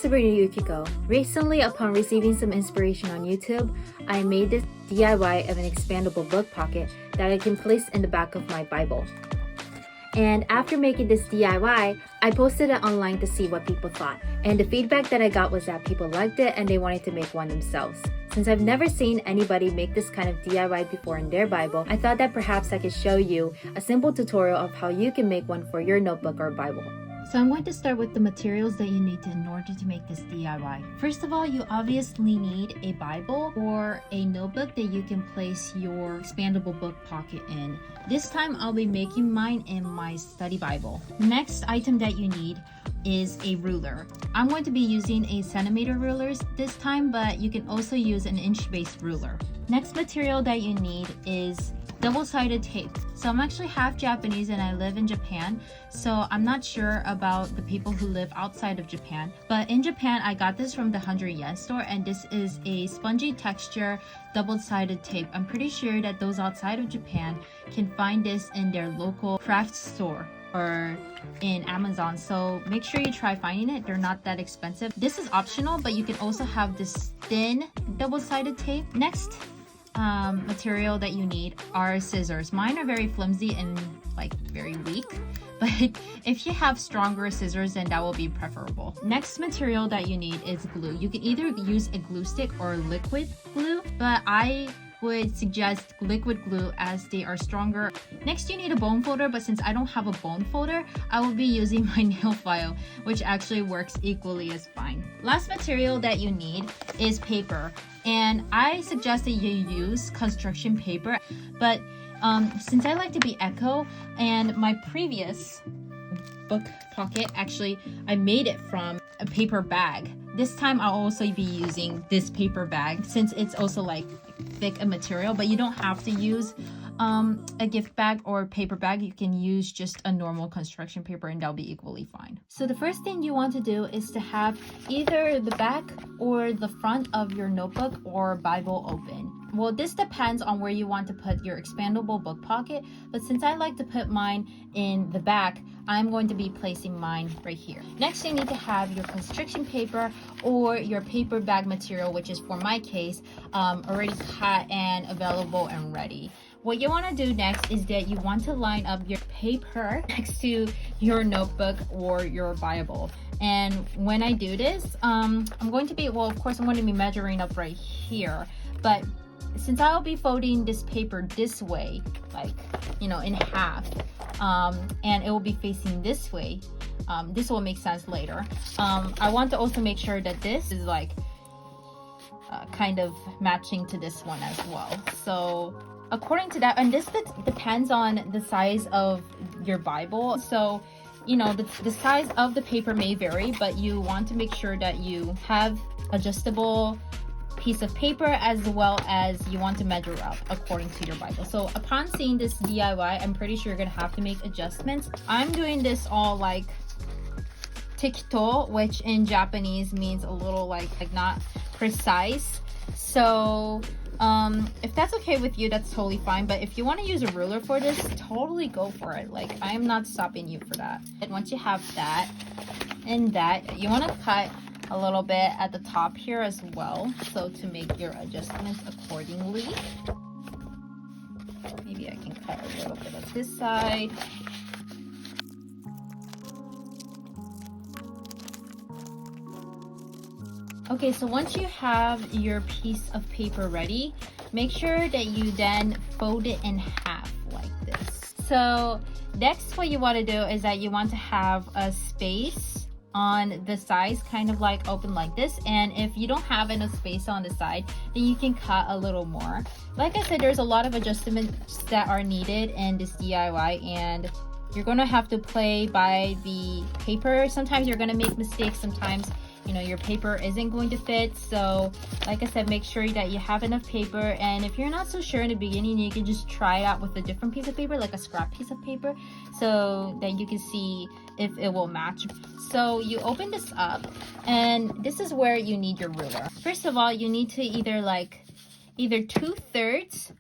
Sabrina Yukiko. Recently, upon receiving some inspiration on YouTube, I made this DIY of an expandable book pocket that I can place in the back of my Bible. And after making this DIY, I posted it online to see what people thought. And the feedback that I got was that people liked it and they wanted to make one themselves. Since I've never seen anybody make this kind of DIY before in their Bible, I thought that perhaps I could show you a simple tutorial of how you can make one for your notebook or Bible. So I'm going to start with the materials that you need in order to make this DIY. First of all, you obviously need a Bible or a notebook that you can place your expandable book pocket in. This time I'll be making mine in my study Bible. Next item that you need is a ruler. I'm going to be using a centimeter ruler this time, but you can also use an inch-based ruler. Next material that you need is double-sided tape. So I'm actually half Japanese and I live in Japan, so I'm not sure about the people who live outside of Japan. But in Japan, I got this from the 100 yen store, and this is a spongy texture double-sided tape. I'm pretty sure that those outside of Japan can find this in their local craft store or in Amazon, so make sure you try finding it. They're not that expensive. This is optional, but you can also have this thin double-sided tape. Next material that you need are scissors. Mine are very flimsy and like very weak, but if you have stronger scissors, then that will be preferable. Next material that you need is glue. You can either use a glue stick or liquid glue, but I would suggest liquid glue as they are stronger. Next, you need a bone folder, but since I don't have a bone folder, I will be using my nail file, which actually works equally as fine. Last material that you need is paper, and I suggest that you use construction paper, but since I like to be eco, and my previous book pocket, actually I made it from a paper bag. This time I'll also be using this paper bag since it's also like thick a material, but you don't have to use a gift bag or paper bag. You can use just a normal construction paper and that'll be equally fine. So the first thing you want to do is to have either the back or the front of your notebook or Bible open. Well, this depends on where you want to put your expandable book pocket, but since I like to put mine in the back, I'm going to be placing mine right here. Next, you need to have your construction paper or your paper bag material, which is for my case, already cut and available and ready. What you want to do next is that you want to line up your paper next to your notebook or your Bible. And when I do this, I'm going to be, well, of course, I'm going to be measuring up right here, but since I'll be folding this paper this way, like, you know, in half, and it will be facing this way, this will make sense later. I want to also make sure that this is like kind of matching to this one as well. So according to that, and this depends on the size of your Bible. So, you know, the size of the paper may vary, but you want to make sure that you have adjustable piece of paper as well as you want to measure up according to your Bible. So upon seeing this DIY, I'm pretty sure you're gonna have to make adjustments. I'm doing this all like tikito, which in Japanese means a little like not precise. So if that's okay with you, that's totally fine. But if you want to use a ruler for this, totally go for it. Like, I am not stopping you for that. And once you have that and that, you want to cut a little bit at the top here as well, so to make your adjustments accordingly. Maybe I can cut a little bit of this side. Okay, so once you have your piece of paper ready, make sure that you then fold it in half like this. So next, what you want to do is that you want to have a space on the sides, kind of like open like this, and if you don't have enough space on the side, then you can cut a little more. Like I said, there's a lot of adjustments that are needed in this DIY, and you're gonna have to play by the paper. Sometimes you're gonna make mistakes, sometimes, you know, your paper isn't going to fit. So like I said, make sure that you have enough paper, and if you're not so sure in the beginning, you can just try it out with a different piece of paper, like a scrap piece of paper, so that you can see if it will match. So you open this up, and this is where you need your ruler. First of all, you need to either 2/3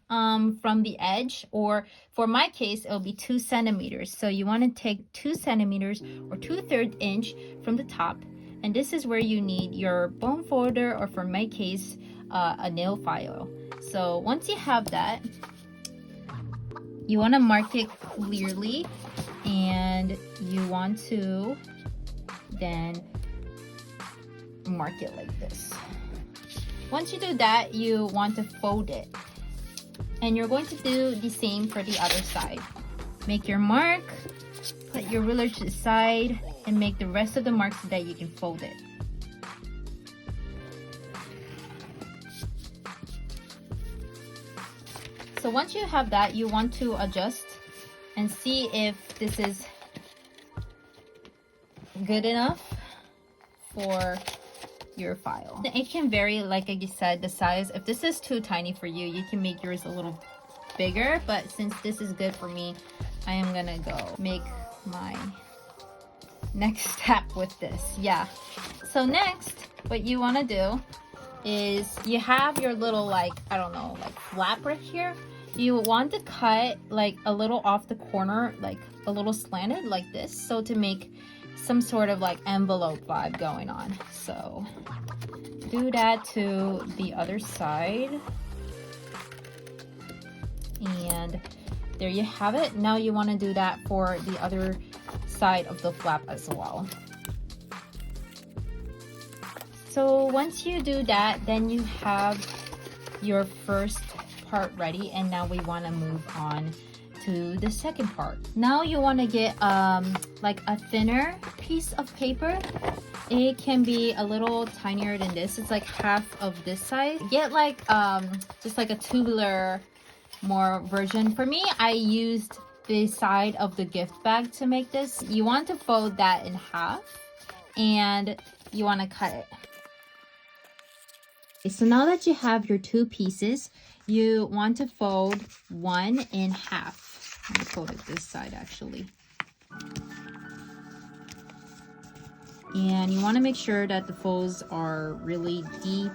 from the edge, or for my case, it'll be 2 centimeters. So you want to take 2 centimeters or 2/3 inch from the top, And this is where you need your bone folder, or for my case, a nail file. So once you have that, you want to mark it clearly, and you want to then mark it like this. Once you do that, you want to fold it, and you're going to do the same for the other side. Make your mark, put your ruler to the side, and make the rest of the marks so that you can fold it. So once you have that, you want to adjust and see if this is good enough for your file. It can vary, like I said, the size. If this is too tiny for you, you can make yours a little bigger, but since this is good for me, I am gonna go make my next step with this. Yeah, so next what you want to do is you have your little, like, I don't know, like flap right here. You want to cut like a little off the corner, like a little slanted like this, so to make some sort of like envelope vibe going on. So do that to the other side, and there you have it. Now you want to do that for the other side of the flap as well. So once you do that, then you have your first part ready, and now we want to move on to the second part. Now you want to get like a thinner piece of paper. It can be a little tinier than this. It's like half of this size. Get like just like a tubular more version. For me, I used the side of the gift bag to make this. You want to fold that in half, and you want to cut it. Okay, so now that you have your two pieces, you want to fold one in half. Let me fold it this side actually. And you want to make sure that the folds are really deep,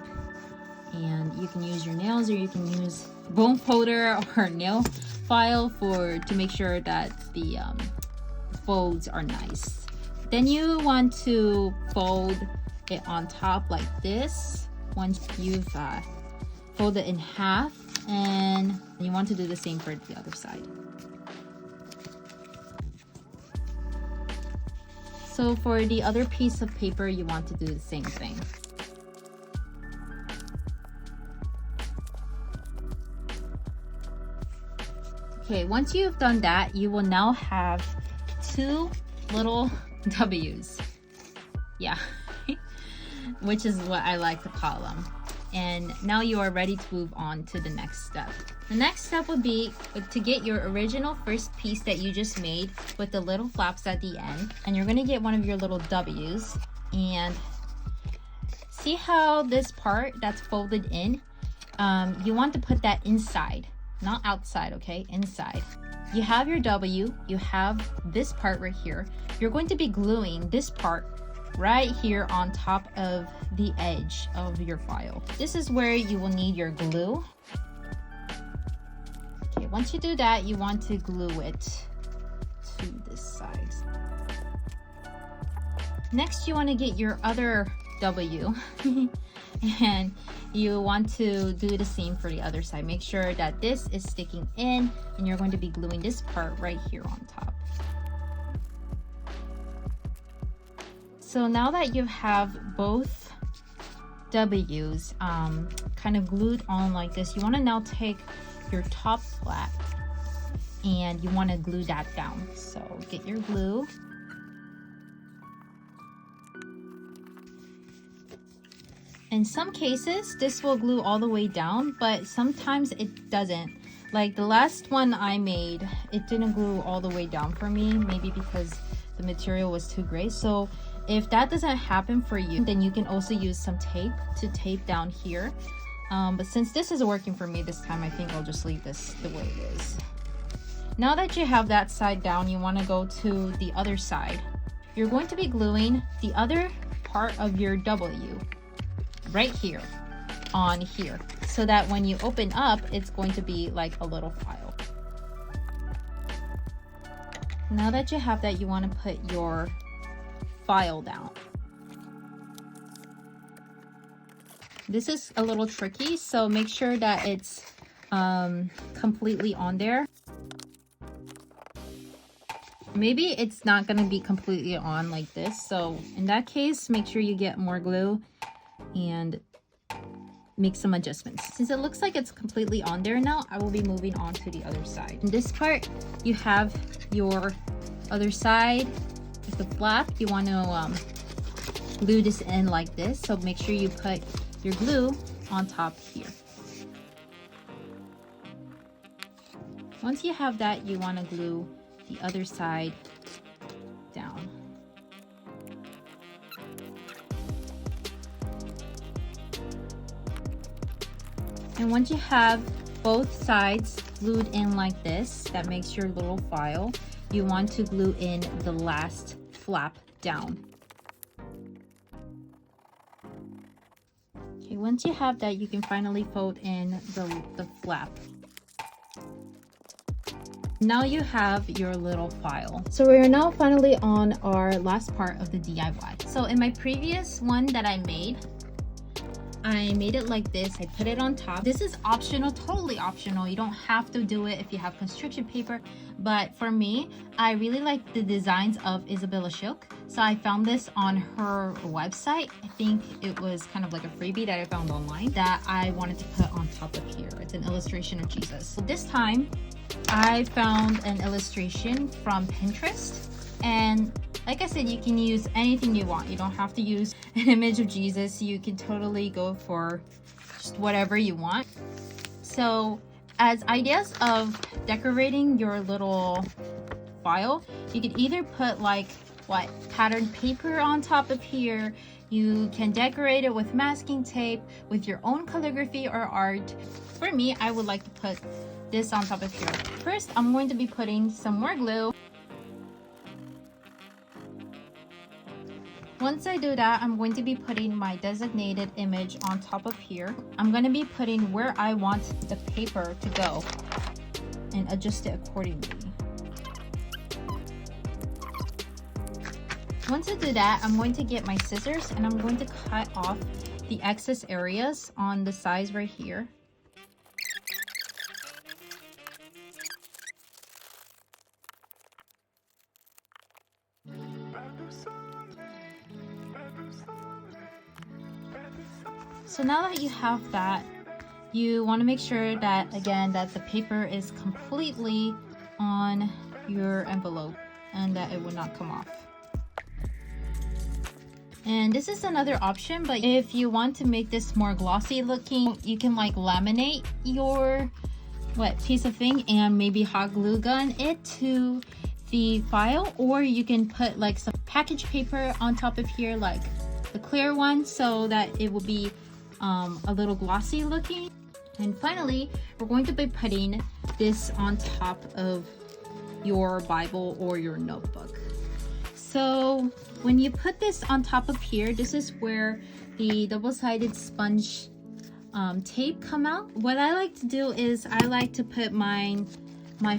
and you can use your nails, or you can use bone folder or nail file to make sure that the folds are nice. Then you want to fold it on top like this once you've folded it in half, and you want to do the same for the other side. So for the other piece of paper, you want to do the same thing. Okay, once you've done that, you will now have two little W's. Yeah, which is what I like to call them. And now you are ready to move on to the next step. The next step would be to get your original first piece that you just made with the little flaps at the end. And you're gonna get one of your little W's, and see how this part that's folded in, you want to put that inside, not outside, okay? Inside. You have your W, you have this part right here. You're going to be gluing this part right here on top of the edge of your file. This is where you will need your glue. Okay, once you do that, you want to glue it to this side. Next, you want to get your other W and you want to do the same for the other side. Make sure that this is sticking in, and you're going to be gluing this part right here on top. So now that you have both W's kind of glued on like this, you want to now take your top flap and you want to glue that down. So get your glue. In some cases, this will glue all the way down, but sometimes it doesn't. Like the last one I made, it didn't glue all the way down for me, maybe because the material was too gray. So if that doesn't happen for you, then you can also use some tape to tape down here. But since this is working for me this time, I think I'll just leave this the way it is. Now that you have that side down, you want to go to the other side. You're going to be gluing the other part of your W right here on here, so that when you open up, it's going to be like a little file. Now that you have that, you want to put your file down. This is a little tricky, so make sure that it's completely on there. Maybe it's not going to be completely on like this, so in that case, make sure you get more glue and make some adjustments. Since it looks like it's completely on there now, I will be moving on to the other side. In this part, you have your other side with the flap. You want to glue this in like this, so make sure you put your glue on top here. Once you have that, you want to glue the other side down. And once you have both sides glued in like this, that makes your little file, you want to glue in the last flap down. Okay, once you have that, you can finally fold in the flap. Now you have your little file. So we're now finally on our last part of the DIY. So in my previous one that I made it like this. I put it on top. This is optional, totally optional. You don't have to do it if you have construction paper. But for me, I really like the designs of Isabella Shook. So I found this on her website. I think it was kind of like a freebie that I found online that I wanted to put on top of here. It's an illustration of Jesus. So this time, I found an illustration from Pinterest, and like I said, you can use anything you want. You don't have to use an image of Jesus. You can totally go for just whatever you want. So as ideas of decorating your little file, you could either put like patterned paper on top of here. You can decorate it with masking tape, with your own calligraphy or art. For me, I would like to put this on top of here. First, I'm going to be putting some more glue. Once I do that, I'm going to be putting my designated image on top of here. I'm going to be putting where I want the paper to go and adjust it accordingly. Once I do that, I'm going to get my scissors and I'm going to cut off the excess areas on the sides right here. So now that you have that, you want to make sure that, again, that the paper is completely on your envelope and that it will not come off. And this is another option, but if you want to make this more glossy looking, you can like laminate your piece of thing and maybe hot glue gun it to the file, or you can put like some package paper on top of here, like the clear one, so that it will be a little glossy looking. And finally, we're going to be putting this on top of your Bible or your notebook. So when you put this on top of here, this is where the double-sided sponge tape come out. What I like to do is I like to put my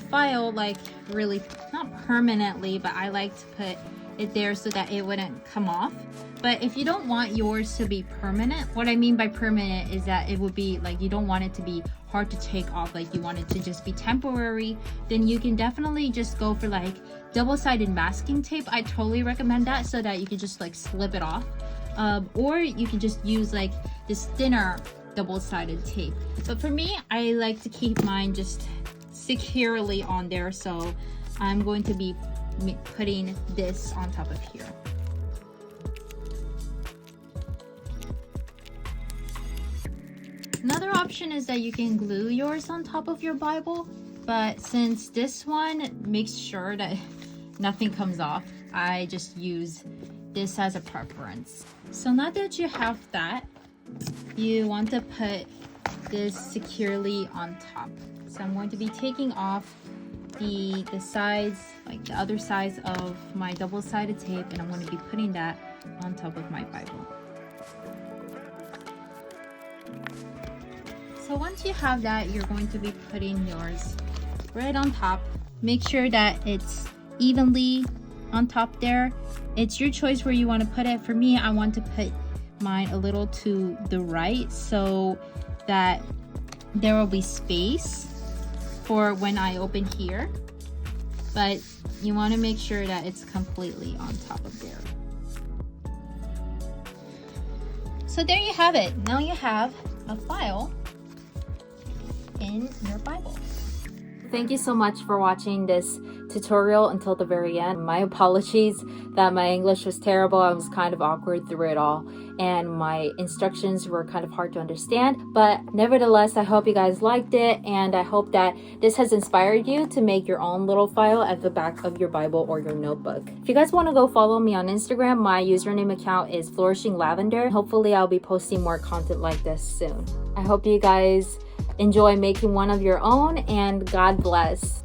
file like really, not permanently, but I like to put it there so that it wouldn't come off. But if you don't want yours to be permanent, what I mean by permanent is that it would be like you don't want it to be hard to take off, like you want it to just be temporary, then you can definitely just go for like double-sided masking tape. I totally recommend that, so that you can just like slip it off, or you can just use like this thinner double-sided tape. But for me, I like to keep mine just securely on there, so I'm going to be putting this on top of here. Another option is that you can glue yours on top of your Bible, but since this one makes sure that nothing comes off, I just use this as a preference. So now that you have that, you want to put this securely on top. So I'm going to be taking off the sides, like the other sides of my double-sided tape, and I'm going to be putting that on top of my Bible. So once you have that, you're going to be putting yours right on top. Make sure that it's evenly on top there. It's your choice where you want to put it. For me, I want to put mine a little to the right so that there will be space for when I open here, but you want to make sure that it's completely on top of there. So there you have it. Now you have a file in your Bible. Thank you so much for watching this tutorial until the very end. My apologies that my English was terrible. I was kind of awkward through it all, and my instructions were kind of hard to understand, but nevertheless, I hope you guys liked it, and I hope that this has inspired you to make your own little file at the back of your Bible or your notebook. If you guys want to go follow me on Instagram, my username account is Flourishing Lavender. Hopefully I'll be posting more content like this soon. I hope you guys enjoy making one of your own, and God bless.